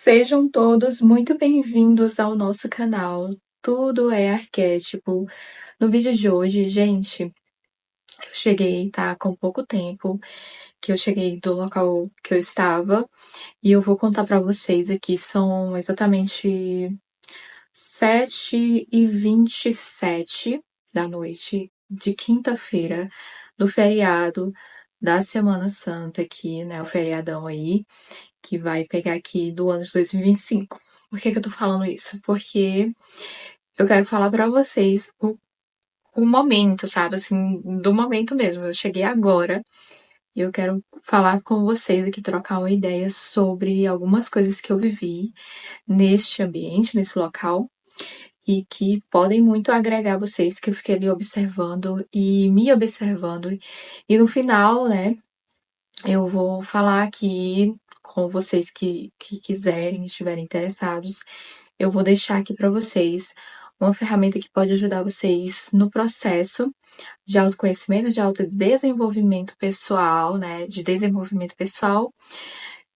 Sejam todos muito bem-vindos ao nosso canal Tudo é Arquétipo. No vídeo de hoje, gente, eu cheguei, tá, com pouco tempo que eu cheguei do local que eu estava e eu vou contar pra vocês aqui, são exatamente 7h27 da noite de quinta-feira, do feriado da Semana Santa aqui, né, o feriadão aí, que vai pegar aqui do ano de 2025. Por que eu tô falando isso? Porque eu quero falar pra vocês o momento, sabe? Assim, do momento mesmo. Eu cheguei agora e eu quero falar com vocês aqui, trocar uma ideia sobre algumas coisas que eu vivi neste ambiente, nesse local, e que podem muito agregar vocês, que eu fiquei ali observando e me observando. E no final, né, eu vou falar aqui com vocês que quiserem, estiverem interessados. Eu vou deixar aqui para vocês uma ferramenta que pode ajudar vocês no processo de autoconhecimento, de autodesenvolvimento pessoal, né? De desenvolvimento pessoal,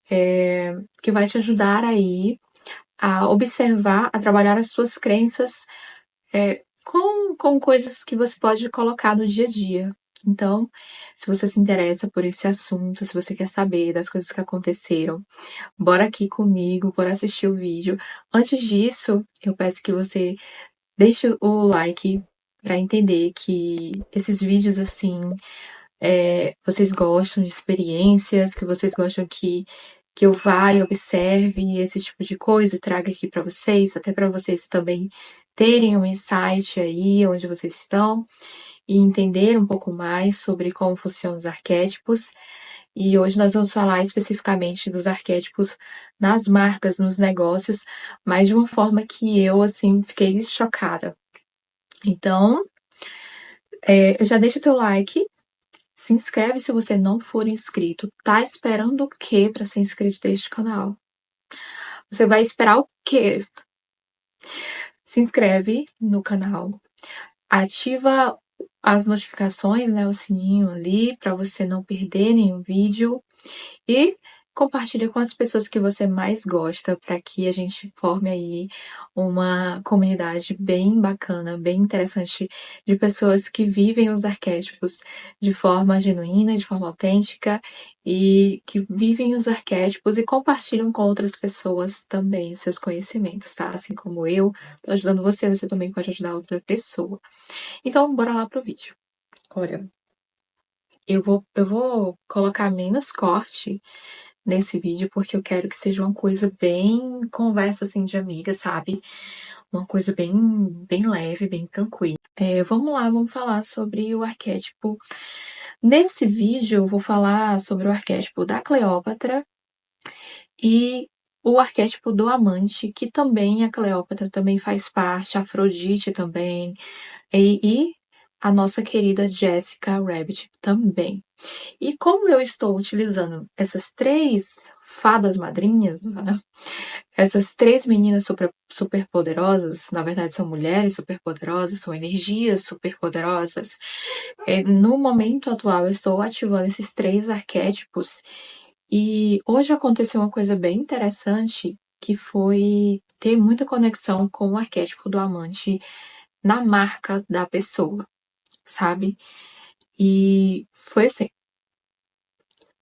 que vai te ajudar aí a observar, a trabalhar as suas crenças com coisas que você pode colocar no dia a dia. Então, se você se interessa por esse assunto, se você quer saber das coisas que aconteceram, bora aqui comigo, bora assistir o vídeo. Antes disso, eu peço que você deixe o like para entender que esses vídeos assim, vocês gostam de experiências, que vocês gostam que eu vá e observe esse tipo de coisa e traga aqui para vocês, até para vocês também terem um insight aí onde vocês estão e entender um pouco mais sobre como funcionam os arquétipos. E hoje nós vamos falar especificamente dos arquétipos nas marcas, nos negócios, mas de uma forma que eu, assim, fiquei chocada. Então, já deixa o teu like, se inscreve se você não for inscrito. Tá esperando o quê para ser inscrito neste canal? Você vai esperar o quê? Se inscreve no canal, ativa as notificações, né, o sininho ali, para você não perder nenhum vídeo. E compartilhe com as pessoas que você mais gosta, para que a gente forme aí uma comunidade bem bacana, bem interessante, de pessoas que vivem os arquétipos de forma genuína, de forma autêntica, e que vivem os arquétipos e compartilham com outras pessoas também os seus conhecimentos, tá? Assim como eu tô ajudando você, você também pode ajudar outra pessoa. Então, bora lá pro vídeo. Olha, eu vou colocar menos corte nesse vídeo, porque eu quero que seja uma coisa bem conversa assim de amiga, sabe? Uma coisa bem leve, bem tranquila. Vamos lá, vamos falar sobre o arquétipo. Nesse vídeo eu vou falar sobre o arquétipo da Cleópatra e o arquétipo do amante, que também a Cleópatra também faz parte, a Afrodite também, e a nossa querida Jessica Rabbit também. E como eu estou utilizando essas três fadas madrinhas, né? Essas três meninas super poderosas, na verdade são mulheres super poderosas, são energias super poderosas. No momento atual eu estou ativando esses três arquétipos e hoje aconteceu uma coisa bem interessante que foi ter muita conexão com o arquétipo do amante na marca da pessoa, sabe? E foi assim,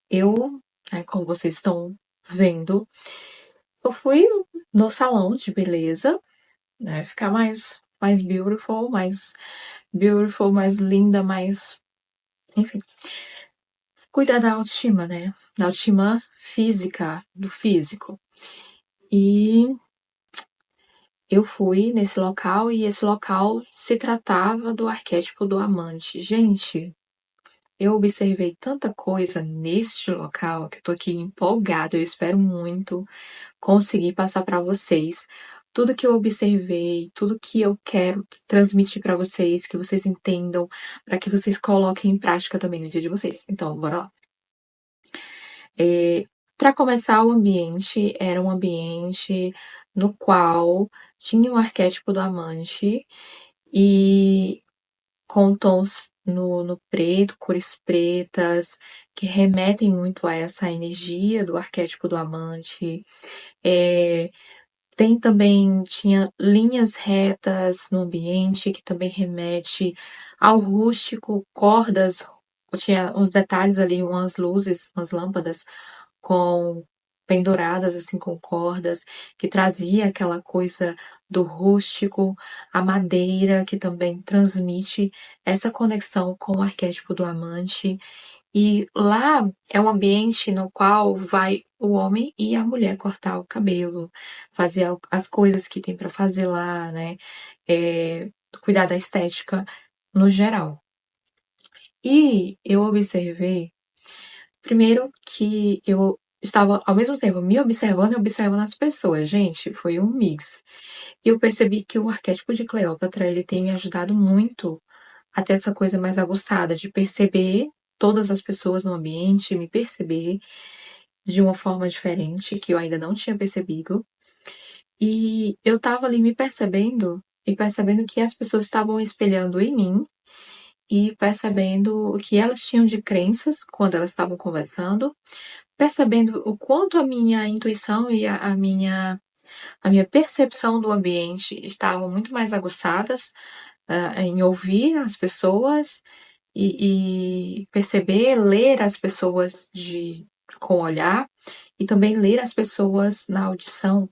eu, como vocês estão vendo, eu fui no salão de beleza, né? Ficar mais beautiful, mais linda, mais. Enfim. Cuidar da autoestima, né? Da autoestima física, do físico. E eu fui nesse local e esse local se tratava do arquétipo do amante. Gente, eu observei tanta coisa neste local que eu tô aqui empolgada. Eu espero muito conseguir passar para vocês tudo que eu observei, tudo que eu quero transmitir para vocês, que vocês entendam, para que vocês coloquem em prática também no dia de vocês. Então, bora lá. Para começar, o ambiente era um ambiente no qual tinha o arquétipo do amante e com tons no preto, cores pretas, que remetem muito a essa energia do arquétipo do amante. É, tinha linhas retas no ambiente, que também remete ao rústico, cordas, tinha uns detalhes ali, umas luzes, umas lâmpadas com penduradas assim com cordas, que trazia aquela coisa do rústico, a madeira, que também transmite essa conexão com o arquétipo do amante. E lá é um ambiente no qual vai o homem e a mulher cortar o cabelo, fazer as coisas que tem para fazer lá, né? Cuidar da estética no geral. E eu observei, primeiro, que eu estava ao mesmo tempo me observando e observando as pessoas. Gente, foi um mix. E eu percebi que o arquétipo de Cleópatra, ele tem me ajudado muito a ter essa coisa mais aguçada de perceber todas as pessoas no ambiente, me perceber de uma forma diferente que eu ainda não tinha percebido. E eu estava ali me percebendo e percebendo que as pessoas estavam espelhando em mim e percebendo o que elas tinham de crenças quando elas estavam conversando, percebendo o quanto a minha intuição e a minha percepção do ambiente estavam muito mais aguçadas, em ouvir as pessoas e perceber, ler as pessoas com o olhar e também ler as pessoas na audição.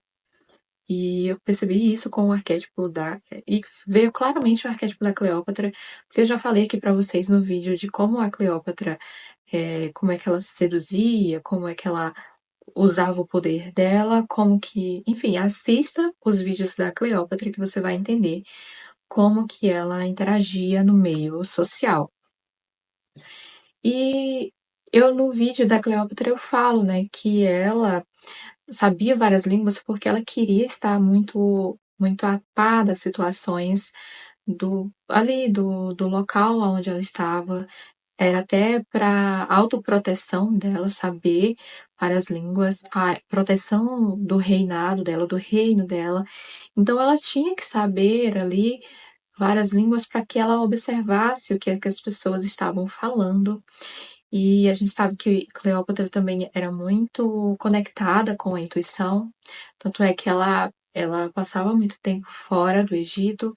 E eu percebi isso com o arquétipo e veio claramente o arquétipo da Cleópatra, porque eu já falei aqui para vocês no vídeo de como a Cleópatra, como é que ela se seduzia, como é que ela usava o poder dela, como que, enfim, assista os vídeos da Cleópatra que você vai entender como que ela interagia no meio social. E eu no vídeo da Cleópatra eu falo, né, que ela sabia várias línguas porque ela queria estar muito a par das situações do local onde ela estava. Era até para autoproteção dela saber várias línguas, a proteção do reinado dela, do reino dela. Então ela tinha que saber ali várias línguas para que ela observasse o que, é que as pessoas estavam falando. E a gente sabe que Cleópatra também era muito conectada com a intuição, tanto é que ela passava muito tempo fora do Egito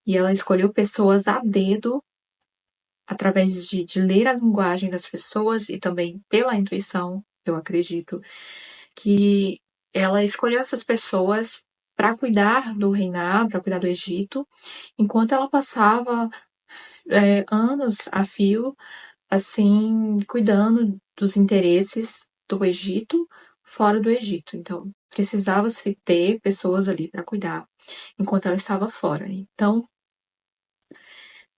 e ela escolheu pessoas a dedo, através de ler a linguagem das pessoas e também pela intuição, eu acredito, que ela escolheu essas pessoas para cuidar do reinado, para cuidar do Egito, enquanto ela passava anos a fio assim, cuidando dos interesses do Egito fora do Egito. Então, precisava-se ter pessoas ali para cuidar enquanto ela estava fora. Então,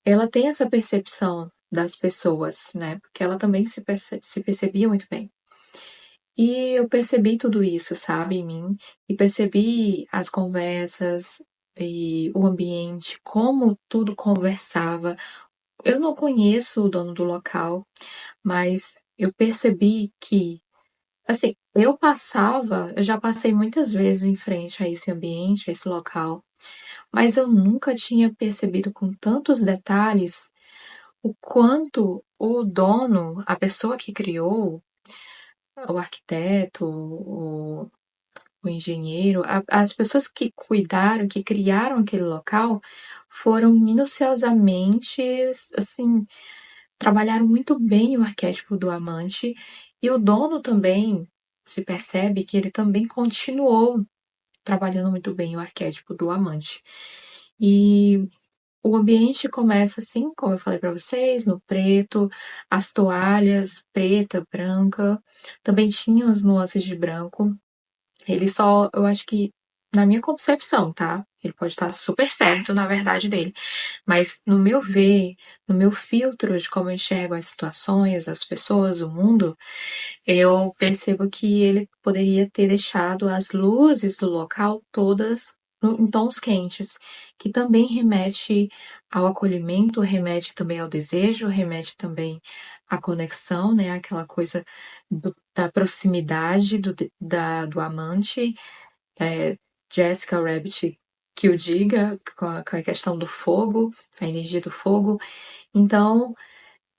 ela tem essa percepção das pessoas, né? Porque ela também se percebia muito bem. E eu percebi tudo isso, sabe, em mim, e percebi as conversas e o ambiente, como tudo conversava. Eu não conheço o dono do local, mas eu percebi que, assim, eu já passei muitas vezes em frente a esse ambiente, a esse local, mas eu nunca tinha percebido com tantos detalhes o quanto o dono, a pessoa que criou, o arquiteto, o engenheiro, as pessoas que cuidaram, que criaram aquele local, foram minuciosamente, assim, trabalharam muito bem o arquétipo do amante e o dono também se percebe que ele também continuou trabalhando muito bem o arquétipo do amante. E o ambiente começa assim, como eu falei para vocês, no preto, as toalhas preta, branca, também tinham as nuances de branco. Ele só, eu acho que, na minha concepção, tá? Ele pode estar super certo na verdade dele. Mas no meu ver, no meu filtro de como eu enxergo as situações, as pessoas, o mundo, eu percebo que ele poderia ter deixado as luzes do local todas em tons quentes, que também remete ao acolhimento, remete também ao desejo, remete também à conexão, né? Aquela coisa da proximidade do amante. É, Jessica Rabbit que o diga, com a questão do fogo, a energia do fogo. Então,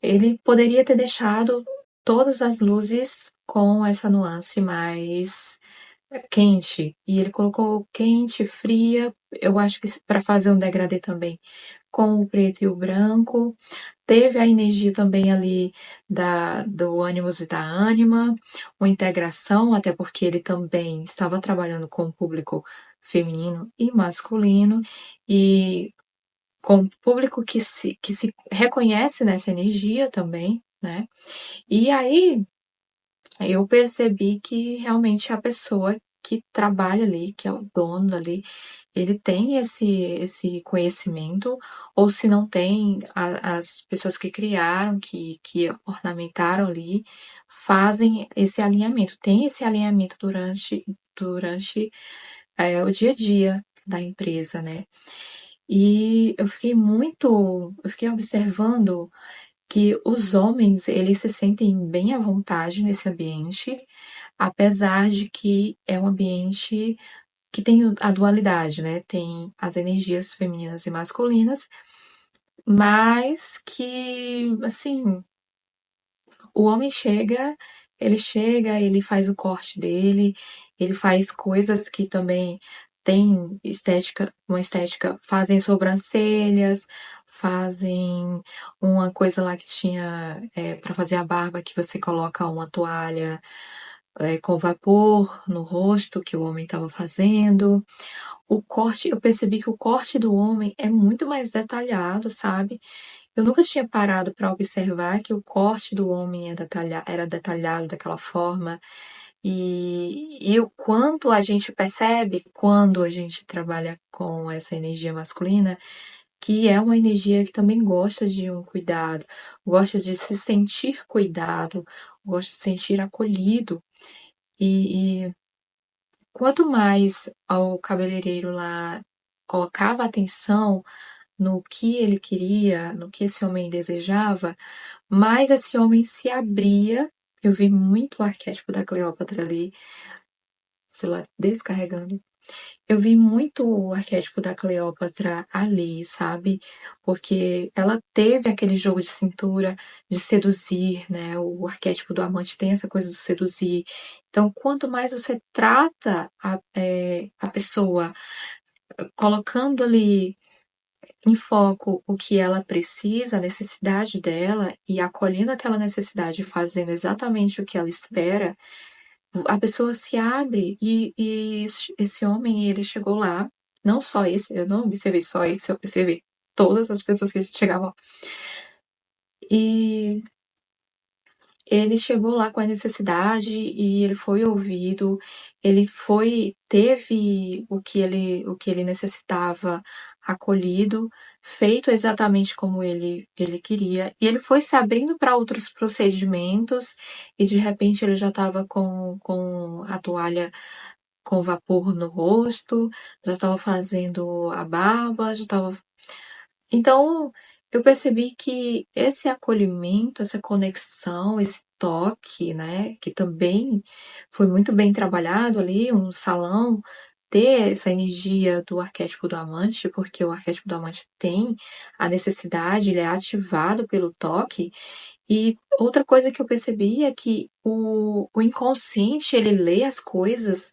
ele poderia ter deixado todas as luzes com essa nuance mais quente. E ele colocou quente, fria, eu acho que para fazer um degradê também com o preto e o branco. Teve a energia também ali do ânimos e da ânima, uma integração, até porque ele também estava trabalhando com o público feminino e masculino, e com o público que se reconhece nessa energia também, né? E aí eu percebi que realmente a pessoa que trabalha ali, que é o dono ali, ele tem esse conhecimento, ou se não tem, as pessoas que criaram, que ornamentaram ali, fazem esse alinhamento, tem esse alinhamento durante o dia a dia da empresa, né? E eu fiquei observando que os homens, eles se sentem bem à vontade nesse ambiente, apesar de que é um ambiente que tem a dualidade, né? Tem as energias femininas e masculinas, mas que, assim, o homem chega, ele faz o corte dele, ele faz coisas que também tem estética, uma estética, fazem sobrancelhas, fazem uma coisa lá que tinha para fazer a barba, que você coloca uma toalha com vapor no rosto, que o homem estava fazendo. O corte, eu percebi que o corte do homem é muito mais detalhado, sabe? Eu nunca tinha parado para observar que o corte do homem era detalhado daquela forma. E o quanto a gente percebe quando a gente trabalha com essa energia masculina, que é uma energia que também gosta de um cuidado, gosta de se sentir cuidado, gosta de se sentir acolhido. E quanto mais o cabeleireiro lá colocava atenção no que ele queria, no que esse homem desejava, mais esse homem se abria. Eu vi muito o arquétipo da Cleópatra ali, sei lá, descarregando. Eu vi muito o arquétipo da Cleópatra ali, sabe? Porque ela teve aquele jogo de cintura, de seduzir, né? O arquétipo do amante tem essa coisa do seduzir. Então, quanto mais você trata a pessoa, colocando ali em foco o que ela precisa, a necessidade dela, e acolhendo aquela necessidade, fazendo exatamente o que ela espera, a pessoa se abre. E esse homem, ele chegou lá, não só esse, eu não observei só esse, eu observei todas as pessoas que chegavam. E ele chegou lá com a necessidade e ele foi ouvido, teve o que ele necessitava acolhido, feito exatamente como ele queria, e ele foi se abrindo para outros procedimentos, e de repente ele já estava com a toalha com vapor no rosto, já estava fazendo a barba, já estava. Então, eu percebi que esse acolhimento, essa conexão, esse toque, né, que também foi muito bem trabalhado ali, um salão, ter essa energia do arquétipo do amante, porque o arquétipo do amante tem a necessidade, ele é ativado pelo toque. E outra coisa que eu percebi é que o inconsciente, ele lê as coisas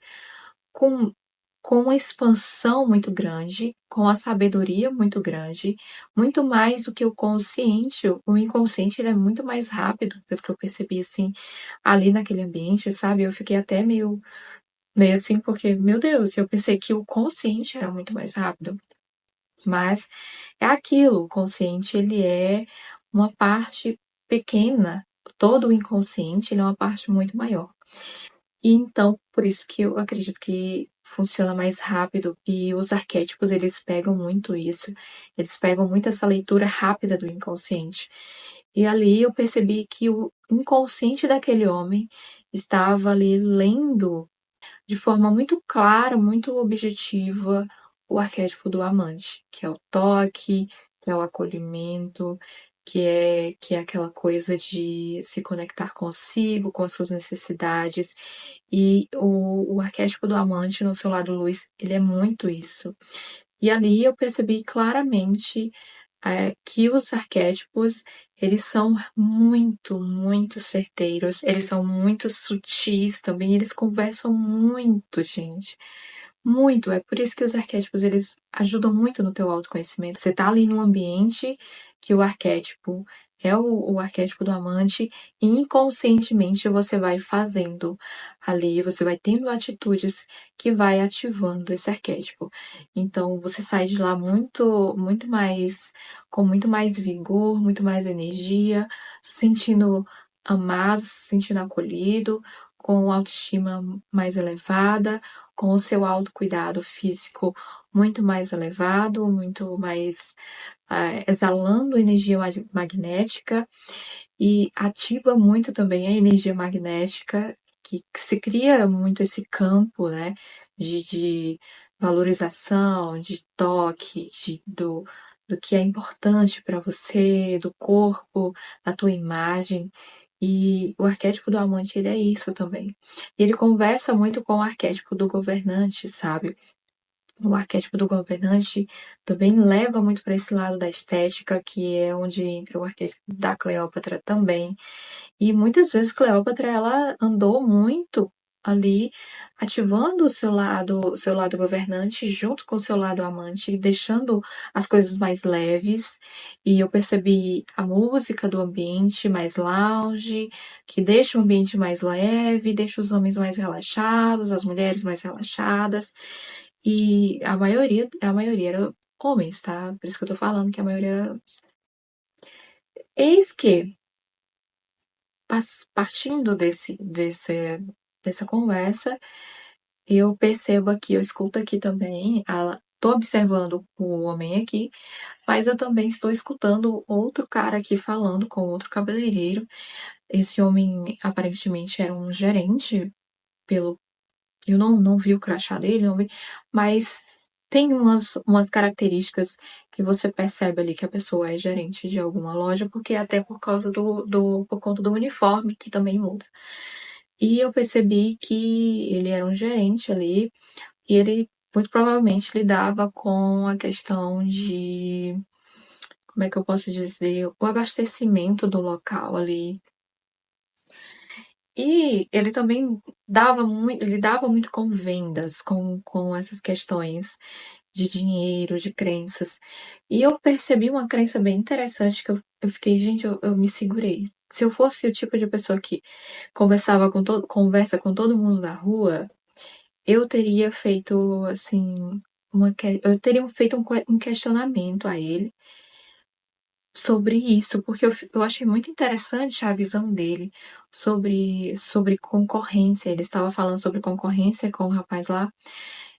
com, com uma expansão muito grande, com a sabedoria muito grande, muito mais do que o consciente. O inconsciente, ele é muito mais rápido, pelo que eu percebi, assim, ali naquele ambiente, sabe? Eu fiquei até meio assim, porque, meu Deus, eu pensei que o consciente era muito mais rápido. Mas é aquilo, o consciente, ele é uma parte pequena, todo o inconsciente, ele é uma parte muito maior. E então, por isso que eu acredito que funciona mais rápido, e os arquétipos, eles pegam muito isso, eles pegam muito essa leitura rápida do inconsciente. E ali eu percebi que o inconsciente daquele homem estava ali lendo de forma muito clara, muito objetiva, o arquétipo do amante, que é o toque, que é o acolhimento, que é aquela coisa de se conectar consigo, com as suas necessidades. E o arquétipo do amante no seu lado luz, ele é muito isso. E ali eu percebi claramente que os arquétipos, eles são muito, muito certeiros, eles são muito sutis também, eles conversam muito, gente. Muito, é por isso que os arquétipos eles ajudam muito no teu autoconhecimento. Você tá ali num ambiente que o arquétipo é o arquétipo do amante e inconscientemente você vai fazendo ali, você vai tendo atitudes que vai ativando esse arquétipo. Então você sai de lá muito, muito mais, com muito mais vigor, muito mais energia, se sentindo amado, se sentindo acolhido, com autoestima mais elevada, com o seu autocuidado físico muito mais elevado, muito mais exalando energia magnética e ativa muito também a energia magnética, que se cria muito esse campo, né, de valorização, de toque, do que é importante para você, do corpo, da tua imagem. E o arquétipo do amante, ele é isso também. Ele conversa muito com o arquétipo do governante, sabe? O arquétipo do governante também leva muito para esse lado da estética, que é onde entra o arquétipo da Cleópatra também. E muitas vezes Cleópatra ela andou muito ali ativando o seu lado governante junto com o seu lado amante, deixando as coisas mais leves. E eu percebi a música do ambiente mais lounge, que deixa o ambiente mais leve, deixa os homens mais relaxados, as mulheres mais relaxadas. E a maioria era homens, tá? Por isso que eu tô falando que a maioria era. Eis que partindo dessa conversa, eu percebo aqui, eu escuto aqui também, tô observando o homem aqui, mas eu também estou escutando outro cara aqui falando com outro cabeleireiro. Esse homem aparentemente era um gerente, pelo eu não vi o crachá dele, não vi, mas tem umas características que você percebe ali que a pessoa é gerente de alguma loja, porque até por causa por conta do uniforme, que também muda. E eu percebi que ele era um gerente ali, e ele muito provavelmente lidava com a questão de, como é que eu posso dizer, o abastecimento do local ali. E ele também lidava muito com vendas, com essas questões de dinheiro, de crenças. E eu percebi uma crença bem interessante que eu fiquei, gente, eu me segurei. Se eu fosse o tipo de pessoa que conversa com todo mundo na rua, eu teria feito, assim, eu teria feito um questionamento a ele sobre isso, porque eu achei muito interessante a visão dele sobre concorrência. Ele estava falando sobre concorrência com o rapaz lá.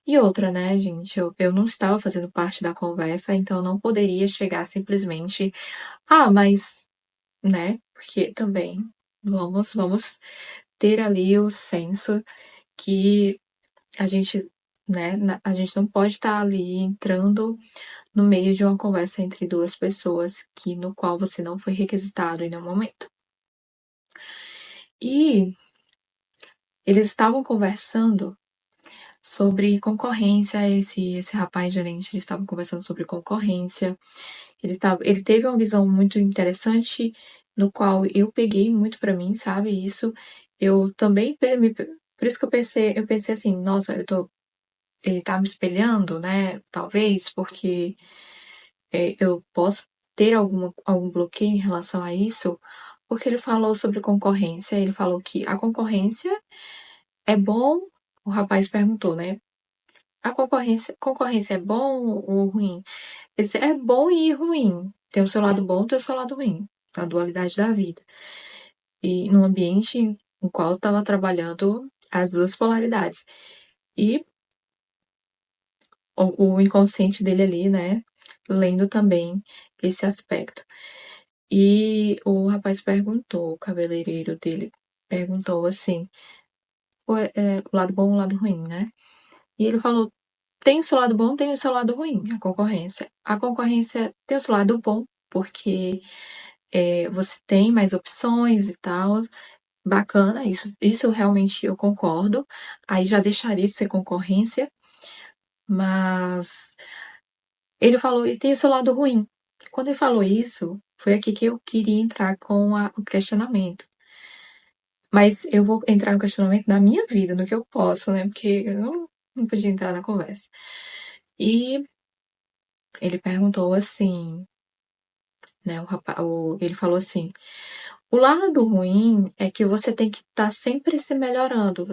E outra, né, gente? Eu não estava fazendo parte da conversa, então eu não poderia chegar simplesmente. Ah, mas, né? Porque também vamos ter ali o senso que a gente, né, a gente não pode estar ali entrando no meio de uma conversa entre duas pessoas no qual você não foi requisitado em nenhum momento. E eles estavam conversando sobre concorrência, esse rapaz gerente, eles estavam conversando sobre concorrência. Ele teve uma visão muito interessante, no qual eu peguei muito para mim, sabe? Isso eu também por isso que eu pensei assim, nossa, ele tá me espelhando, né? Talvez porque eu posso ter algum bloqueio em relação a isso, porque ele falou sobre concorrência, ele falou que a concorrência é bom, o rapaz perguntou, né? A concorrência é bom ou ruim? Ele disse, é bom e ruim. Tem o seu lado bom, tem o seu lado ruim. A dualidade da vida. E num ambiente no qual eu estava trabalhando as duas polaridades. E o inconsciente dele ali, né? Lendo também esse aspecto. E o rapaz perguntou, o cabeleireiro dele perguntou assim, o lado bom, o lado ruim, né? E ele falou, tem o seu lado bom, tem o seu lado ruim, a concorrência. A concorrência tem o seu lado bom, porque você tem mais opções e tal. Bacana, isso realmente eu concordo. Aí já deixaria de ser concorrência, mas ele falou, e tem o seu lado ruim. Quando ele falou isso, Foi aqui que eu queria entrar com o questionamento. Mas eu vou entrar no questionamento da minha vida, no que eu posso, né? Porque eu não podia entrar na conversa. E ele perguntou assim, né? Ele falou assim: o lado ruim é que você tem que estar sempre se melhorando,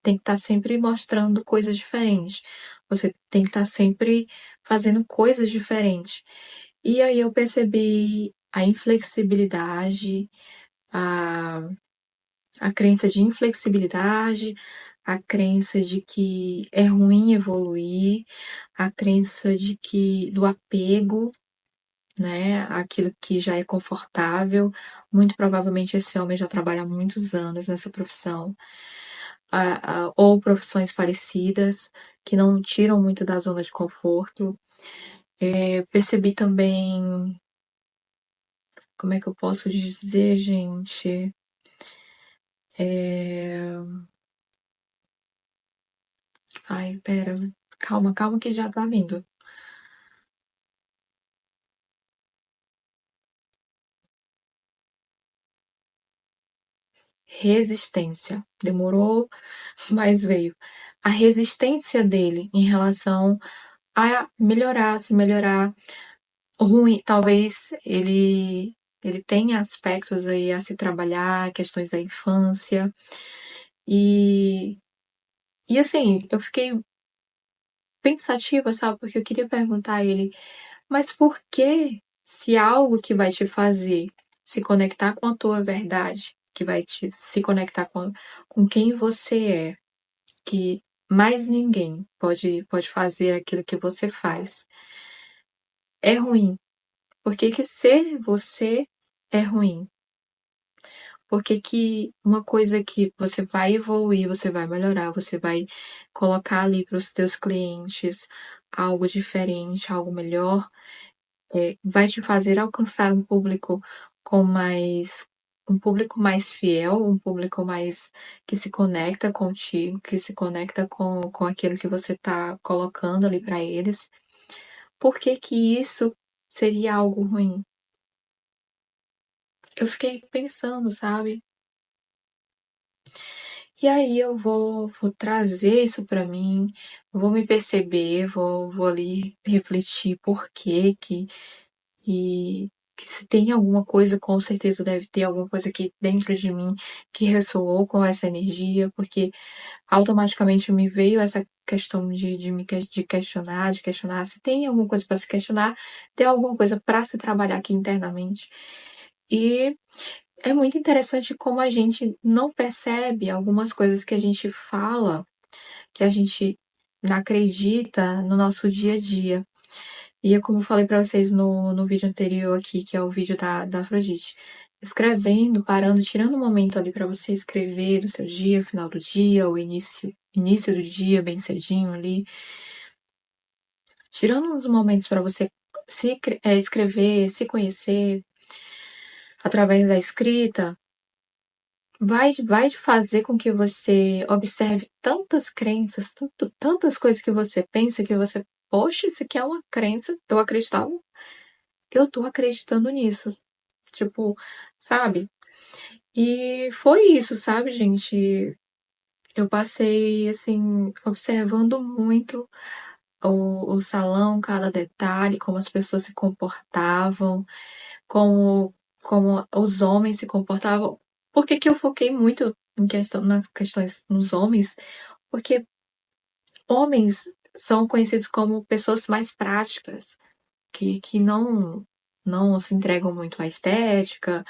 tem que estar sempre mostrando coisas diferentes, você tem que estar sempre fazendo coisas diferentes. E aí eu percebi a inflexibilidade, a, a crença de inflexibilidade, a crença de que é ruim evoluir, a crença de que do apego, né? Aquilo que já é confortável. Muito provavelmente esse homem já trabalha há muitos anos nessa profissão, ou profissões parecidas que não tiram muito da zona de conforto. Percebi também, como é que eu posso dizer, gente? Ai, pera, calma, calma que já tá vindo. Resistência. Demorou, mas veio. A resistência dele em relação a melhorar, se melhorar. Ruim, talvez ele tenha aspectos aí a se trabalhar, questões da infância. E, e assim, eu fiquei pensativa, sabe? Porque eu queria perguntar a ele, mas por que se algo que vai te fazer se conectar com a tua verdade, que vai te se conectar com quem você é, que mais ninguém pode fazer aquilo que você faz, é ruim? Por que que ser você é ruim? Porque que uma coisa que você vai evoluir, você vai melhorar, você vai colocar ali para os teus clientes algo diferente, algo melhor, vai te fazer alcançar um público mais fiel, um público mais que se conecta contigo, que se conecta com aquilo que você está colocando ali para eles. Por que que isso seria algo ruim? Eu fiquei pensando, sabe? E aí eu vou trazer isso para mim, vou me perceber, vou ali refletir por que se tem alguma coisa, com certeza deve ter alguma coisa aqui dentro de mim que ressoou com essa energia, porque automaticamente me veio essa questão de questionar se tem alguma coisa para se questionar, tem alguma coisa para se trabalhar aqui internamente. E é muito interessante como a gente não percebe algumas coisas que a gente fala, que a gente não acredita no nosso dia a dia. E é como eu falei para vocês no vídeo anterior aqui, que é o vídeo da Afrodite. Escrevendo, parando, tirando um momento ali para você escrever do seu dia, final do dia, o início do dia, bem cedinho ali. Tirando uns momentos para você escrever, se conhecer através da escrita, vai fazer com que você observe tantas crenças, tantas coisas que você pensa que você, poxa, isso aqui é uma crença, eu acreditava, eu tô acreditando nisso. Tipo, sabe? E foi isso, sabe, gente? Eu passei, assim, observando muito o salão, cada detalhe, como as pessoas se comportavam, como, como os homens se comportavam. Por que que eu foquei muito nas questões nos homens? Porque homens são conhecidos como pessoas mais práticas, que não se entregam muito à estética,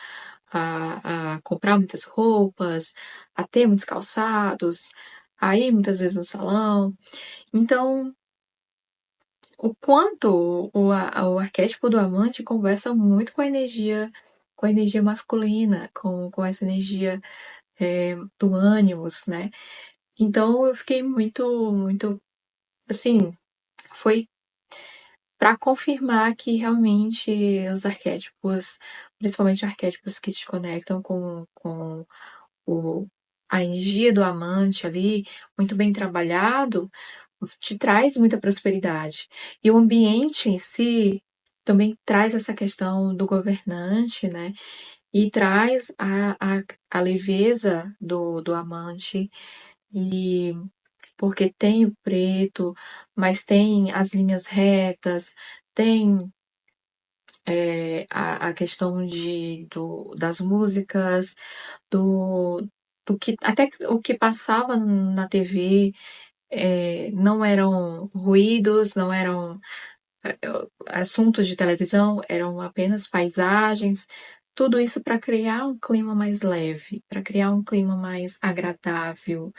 a comprar muitas roupas, a ter muitos calçados, a ir muitas vezes no salão. Então, o quanto o arquétipo do amante conversa muito com a energia masculina, com essa energia do ânimos, né? Então eu fiquei muito, assim, foi para confirmar que realmente os arquétipos, principalmente arquétipos que te conectam com o, a energia do amante ali, muito bem trabalhado, te traz muita prosperidade. E o ambiente em si também traz essa questão do governante, né? E traz a leveza do amante, e porque tem o preto, mas tem as linhas retas, tem a questão das músicas, do, do que até o que passava na TV, não eram ruídos, não eram assuntos de televisão, eram apenas paisagens, tudo isso para criar um clima mais leve, para criar um clima mais agradável,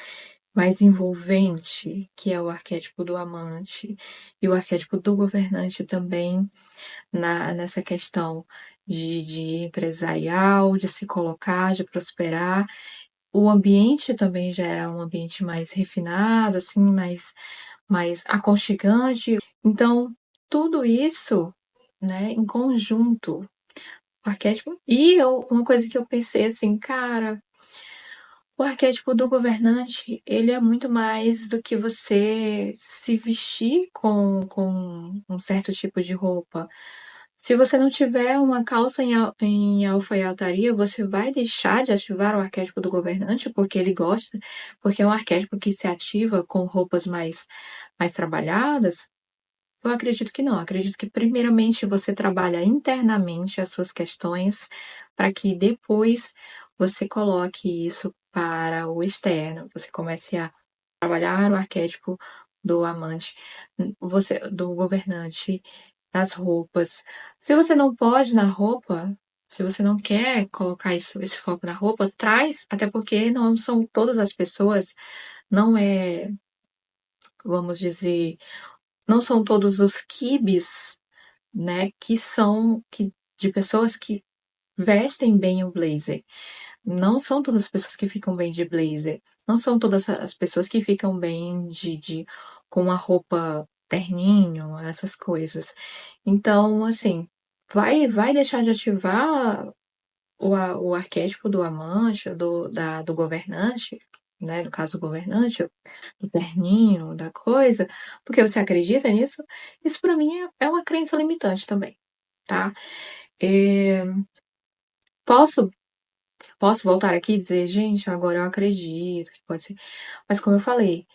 mais envolvente, que é o arquétipo do amante, e o arquétipo do governante também, nessa questão de empresarial, de se colocar, de prosperar. O ambiente também já era um ambiente mais refinado, assim, mais aconchegante. Então, tudo isso, né, em conjunto, o arquétipo. Uma coisa que eu pensei assim, cara, o arquétipo do governante, ele é muito mais do que você se vestir com um certo tipo de roupa. Se você não tiver uma calça em alfaiataria, você vai deixar de ativar o arquétipo do governante porque ele gosta, porque é um arquétipo que se ativa com roupas mais trabalhadas? Eu acredito que não. Acredito que, primeiramente, você trabalha internamente as suas questões para que depois você coloque isso para o externo. Você comece a trabalhar o arquétipo do amante, do governante, das roupas. Se você não pode na roupa, se você não quer colocar esse foco na roupa, traz, até porque não são todas as pessoas, não é, vamos dizer, não são todos os quibes, né, de pessoas que vestem bem o blazer. Não são todas as pessoas que ficam bem de blazer. Não são todas as pessoas que ficam bem com a roupa terninho, essas coisas. Então, assim, vai deixar de ativar o arquétipo do amante, do governante, né? No caso, o governante, do terninho, da coisa, porque você acredita nisso. Isso para mim é uma crença limitante também, tá? É, posso, posso voltar aqui e dizer, gente, agora eu acredito que pode ser. Mas como eu falei,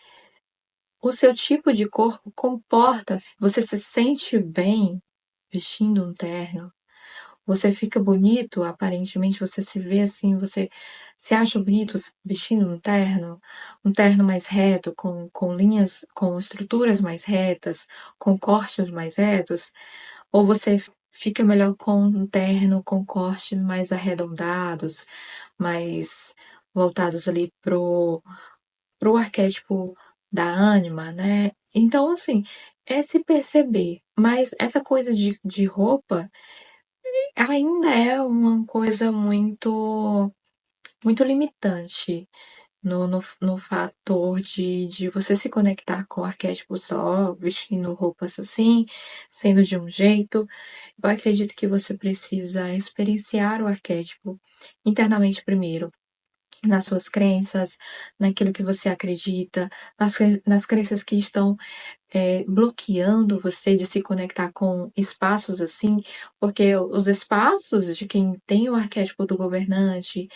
o seu tipo de corpo comporta, você se sente bem vestindo um terno. Você fica bonito, aparentemente você se vê assim, você se acha bonito vestindo um terno mais reto, com linhas, com estruturas mais retas, com cortes mais retos, ou você fica melhor com um terno com cortes mais arredondados, mais voltados ali pro arquétipo da ânima, né? Então, assim, é se perceber, mas essa coisa de roupa ainda é uma coisa muito limitante no fator de você se conectar com o arquétipo só, vestindo roupas assim, sendo de um jeito. Eu acredito que você precisa experienciar o arquétipo internamente primeiro, nas suas crenças, naquilo que você acredita, nas crenças que estão bloqueando você de se conectar com espaços assim, porque os espaços de quem tem o arquétipo do governante,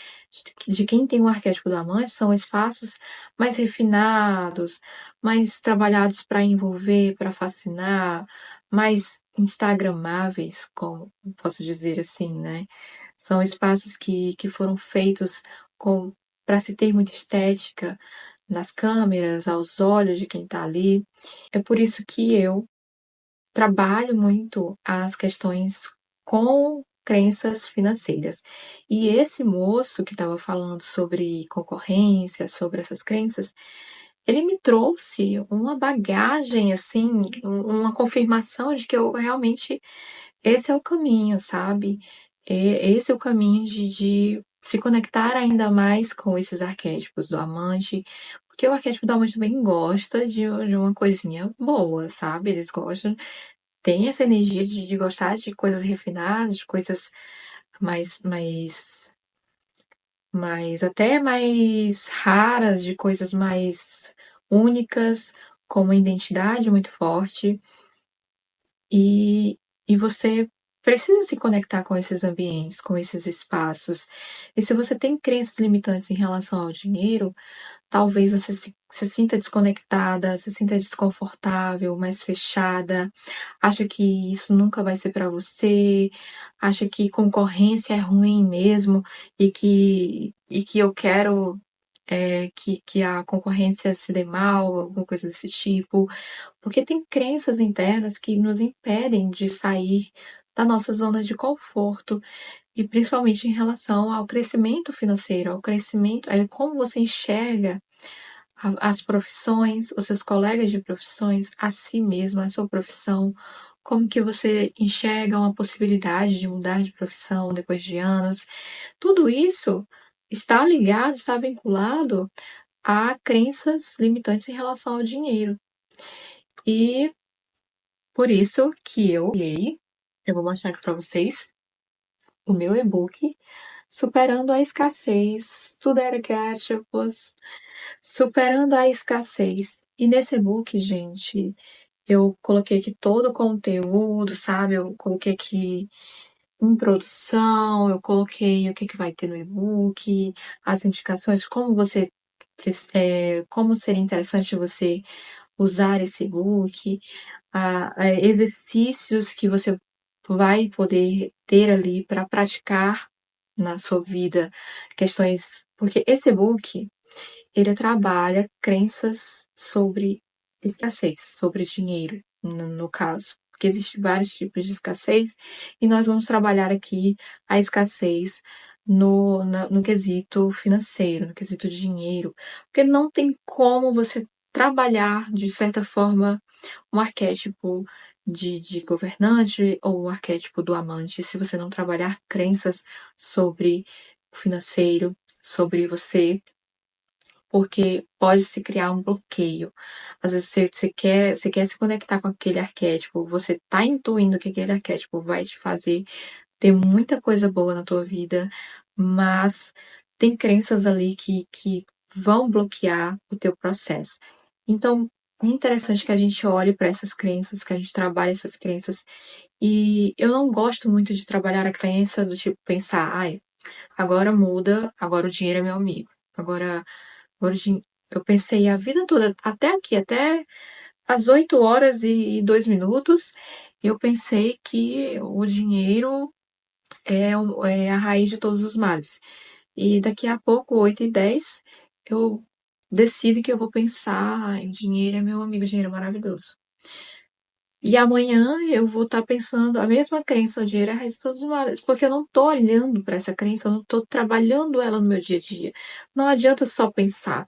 de quem tem o arquétipo do amante, são espaços mais refinados, mais trabalhados para envolver, para fascinar, mais instagramáveis, como posso dizer assim, né? São espaços que foram feitos com para se ter muita estética nas câmeras, aos olhos de quem está ali. É por isso que eu trabalho muito as questões com crenças financeiras. E esse moço que estava falando sobre concorrência, sobre essas crenças, ele me trouxe uma bagagem, assim, uma confirmação de que eu realmente esse é o caminho, sabe? Esse é o caminho de se conectar ainda mais com esses arquétipos do amante, porque o arquétipo do amante também gosta de uma coisinha boa, sabe? Eles gostam, tem essa energia de gostar de coisas refinadas, de coisas mais, mais, até mais raras, de coisas mais únicas, com uma identidade muito forte. E você precisa se conectar com esses ambientes, com esses espaços. E se você tem crenças limitantes em relação ao dinheiro, talvez você se sinta desconectada, se sinta desconfortável, mais fechada, acha que isso nunca vai ser para você, acha que concorrência é ruim mesmo e que eu quero que a concorrência se dê mal, alguma coisa desse tipo, porque tem crenças internas que nos impedem de sair da nossa zona de conforto e principalmente em relação ao crescimento financeiro, ao crescimento, como você enxerga as profissões, os seus colegas de profissões, a si mesma, a sua profissão, como que você enxerga uma possibilidade de mudar de profissão depois de anos. Tudo isso está ligado, está vinculado a crenças limitantes em relação ao dinheiro. E por isso que eu vou mostrar aqui para vocês o meu e-book Superando a Escassez, tudo era ketchup, Superando a Escassez. E nesse e-book, gente, eu coloquei aqui todo o conteúdo, sabe? Eu coloquei aqui introdução, eu coloquei o que vai ter no e-book, as indicações, como seria interessante você usar esse e-book, exercícios que você vai poder ter ali para praticar na sua vida, questões, porque esse e-book ele trabalha crenças sobre escassez, sobre dinheiro, no caso. Porque existem vários tipos de escassez, e nós vamos trabalhar aqui a escassez no quesito financeiro, no quesito de dinheiro. Porque não tem como você trabalhar, de certa forma, um arquétipo de governante ou o arquétipo do amante, se você não trabalhar crenças sobre o financeiro, sobre você, porque pode se criar um bloqueio. Às vezes você quer se conectar com aquele arquétipo, você tá intuindo que aquele arquétipo vai te fazer ter muita coisa boa na tua vida, mas tem crenças ali que vão bloquear o teu processo. Então, é interessante que a gente olhe para essas crenças, que a gente trabalhe essas crenças. E eu não gosto muito de trabalhar a crença do tipo pensar, ai, agora muda, agora o dinheiro é meu amigo. Agora eu pensei a vida toda, até aqui, até às 8 horas e 2 minutos, eu pensei que o dinheiro é a raiz de todos os males. E daqui a pouco, 8h10, eu decido que eu vou pensar, ai, o dinheiro é meu amigo, o dinheiro é maravilhoso. E amanhã eu vou estar pensando a mesma crença, o dinheiro é a raiz de todos os males, porque eu não estou olhando para essa crença, eu não estou trabalhando ela no meu dia a dia. Não adianta só pensar.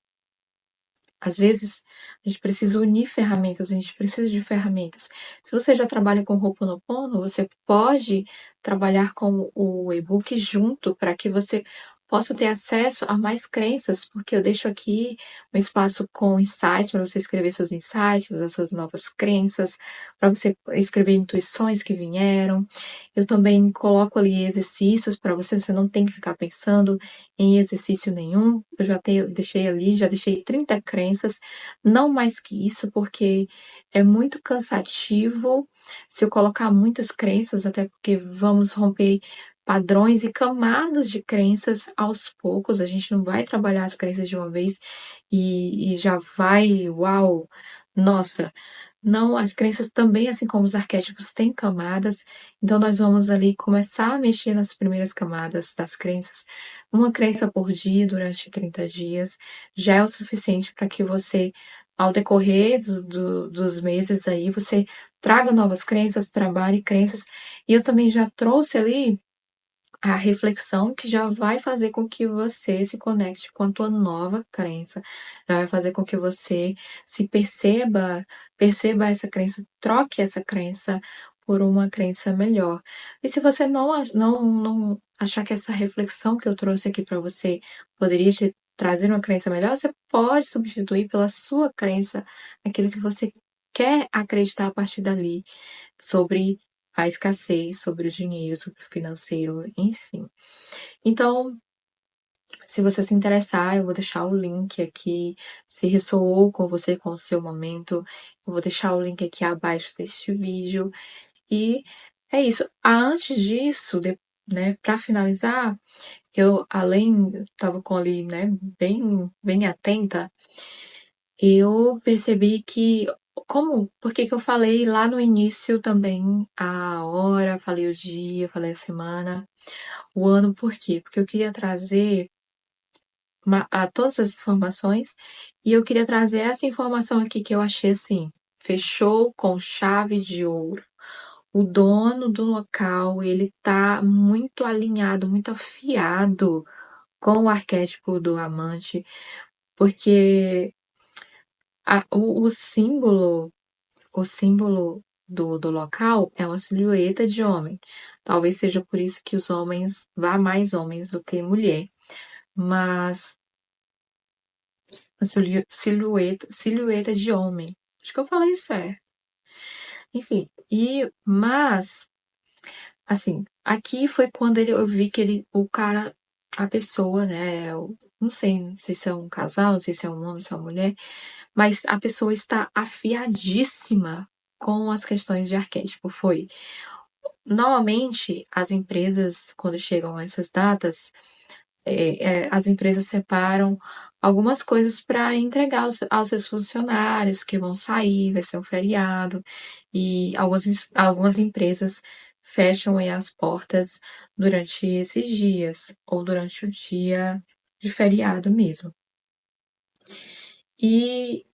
Às vezes, a gente precisa unir ferramentas, a gente precisa de ferramentas. Se você já trabalha com Ho'oponopono, você pode trabalhar com o e-book junto para que você possa ter acesso a mais crenças, porque eu deixo aqui um espaço com insights para você escrever seus insights, as suas novas crenças, para você escrever intuições que vieram. Eu também coloco ali exercícios para você, você não tem que ficar pensando em exercício nenhum. Eu deixei ali, já deixei 30 crenças, não mais que isso, porque é muito cansativo se eu colocar muitas crenças, até porque vamos romper padrões e camadas de crenças aos poucos. A gente não vai trabalhar as crenças de uma vez e já vai, uau, nossa. Não, as crenças também, assim como os arquétipos, têm camadas, então nós vamos ali começar a mexer nas primeiras camadas das crenças. Uma crença por dia durante 30 dias já é o suficiente para que você, ao decorrer dos meses aí, você traga novas crenças, trabalhe crenças. E eu também já trouxe ali a reflexão que já vai fazer com que você se conecte com a tua nova crença, já vai fazer com que você se perceba essa crença, troque essa crença por uma crença melhor. E se você não achar que essa reflexão que eu trouxe aqui para você poderia te trazer uma crença melhor, você pode substituir pela sua crença aquilo que você quer acreditar a partir dali sobre a escassez, sobre o dinheiro, sobre o financeiro, enfim. Então, se você se interessar, eu vou deixar o link aqui. Se ressoou com você, com o seu momento, eu vou deixar o link aqui abaixo deste vídeo. E é isso. Antes disso, né, para finalizar, eu estava com ali, né, bem atenta, eu percebi que, por que que eu falei lá no início também a hora, falei o dia, falei a semana, o ano, por quê? Porque eu queria trazer todas as informações e eu queria trazer essa informação aqui que eu achei assim, fechou com chave de ouro. O dono do local, ele tá muito alinhado, muito afiado com o arquétipo do amante, porque o símbolo do local é uma silhueta de homem. Talvez seja por isso que os homens, vá mais homens do que mulher, mas uma silhueta de homem. Acho que eu falei certo. Enfim, mas assim, aqui foi quando eu vi que a pessoa, né, não sei se é um casal, não sei se é um homem, se é uma mulher, mas a pessoa está afiadíssima com as questões de arquétipo. Normalmente, as empresas, quando chegam a essas datas, as empresas separam algumas coisas para entregar aos seus funcionários que vão sair, vai ser um feriado, e algumas empresas fecham aí as portas durante esses dias, ou durante o dia de feriado mesmo. E,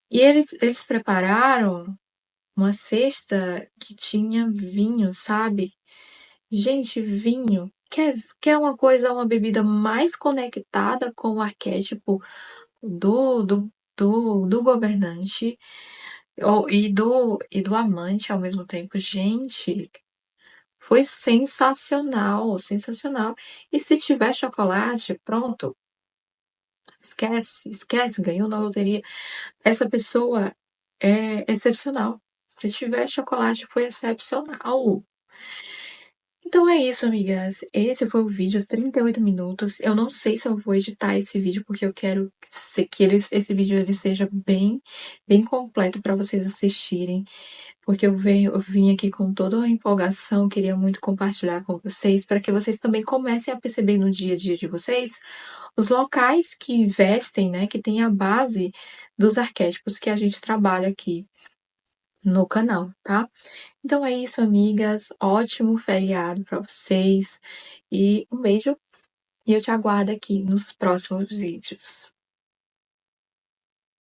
eles prepararam uma cesta que tinha vinho, sabe? Gente, vinho. Quer uma coisa, uma bebida mais conectada com o arquétipo do, do, do governante e do amante ao mesmo tempo? Gente, foi sensacional, sensacional. E se tiver chocolate, pronto, esquece, ganhou na loteria. Essa pessoa é excepcional. Se tiver chocolate, foi excepcional. Então é isso, amigas. Esse foi o vídeo, 38 minutos. Eu não sei se eu vou editar esse vídeo, porque eu quero que esse vídeo ele seja bem completo para vocês assistirem. Porque eu vim aqui com toda a empolgação, queria muito compartilhar com vocês, para que vocês também comecem a perceber no dia a dia de vocês os locais que vestem, né, que tem a base dos arquétipos que a gente trabalha aqui no canal, tá? Então é isso, amigas. Ótimo feriado para vocês e um beijo. E eu te aguardo aqui nos próximos vídeos.